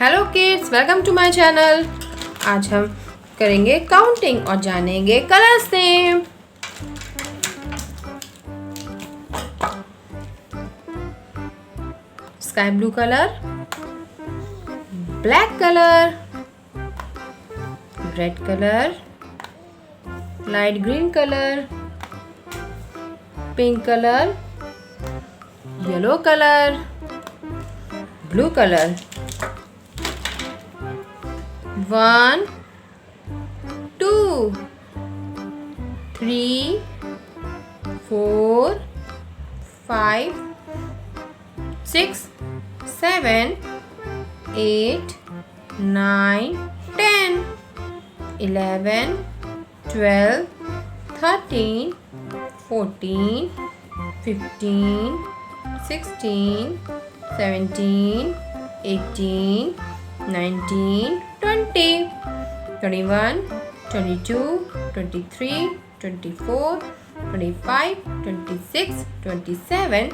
Hello kids, welcome to my channel. आज हम करेंगे काउंटिंग और जानेंगे colours name. Sky blue colour, black colour, red colour, light green colour, pink colour, yellow colour, blue colour. 1 2 3 4 5 6 7 8 9 10 11 12 13 14 15 16 17 18 19 20 21 22 23 24 25 26 27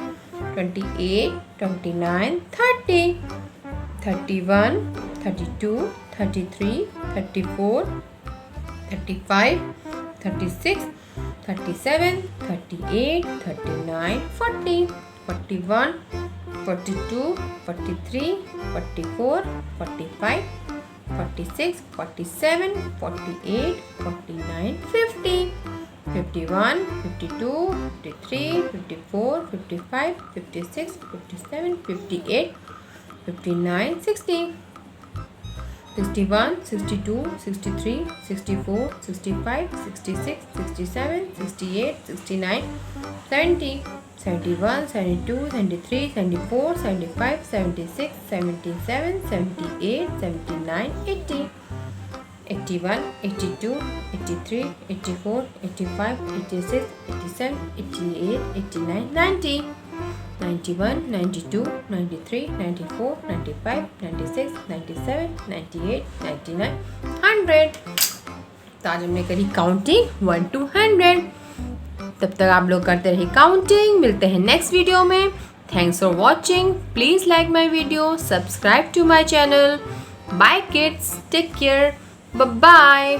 28 29 30 31 32 33 34 35 36 37 38 39 40 41 42 43 44 45 46 47 48 49 50 51 52 53 54 55 56 57 58 59 60 61 62 63 64 65 66 67 68 69 70 71 72 73 74 75 76 77 78 79 80 81 82 83 84 85 86 87 88 89 90 91 92 93 94 95 96 97 98 99 100। तो आज हमने करी काउंटिंग 1 to 100। तब तक आप लोग करते रहिए काउंटिंग। मिलते हैं नेक्स्ट वीडियो में। Thanks for watching. Please like my video, subscribe to my channel. Bye kids, take care, bye bye.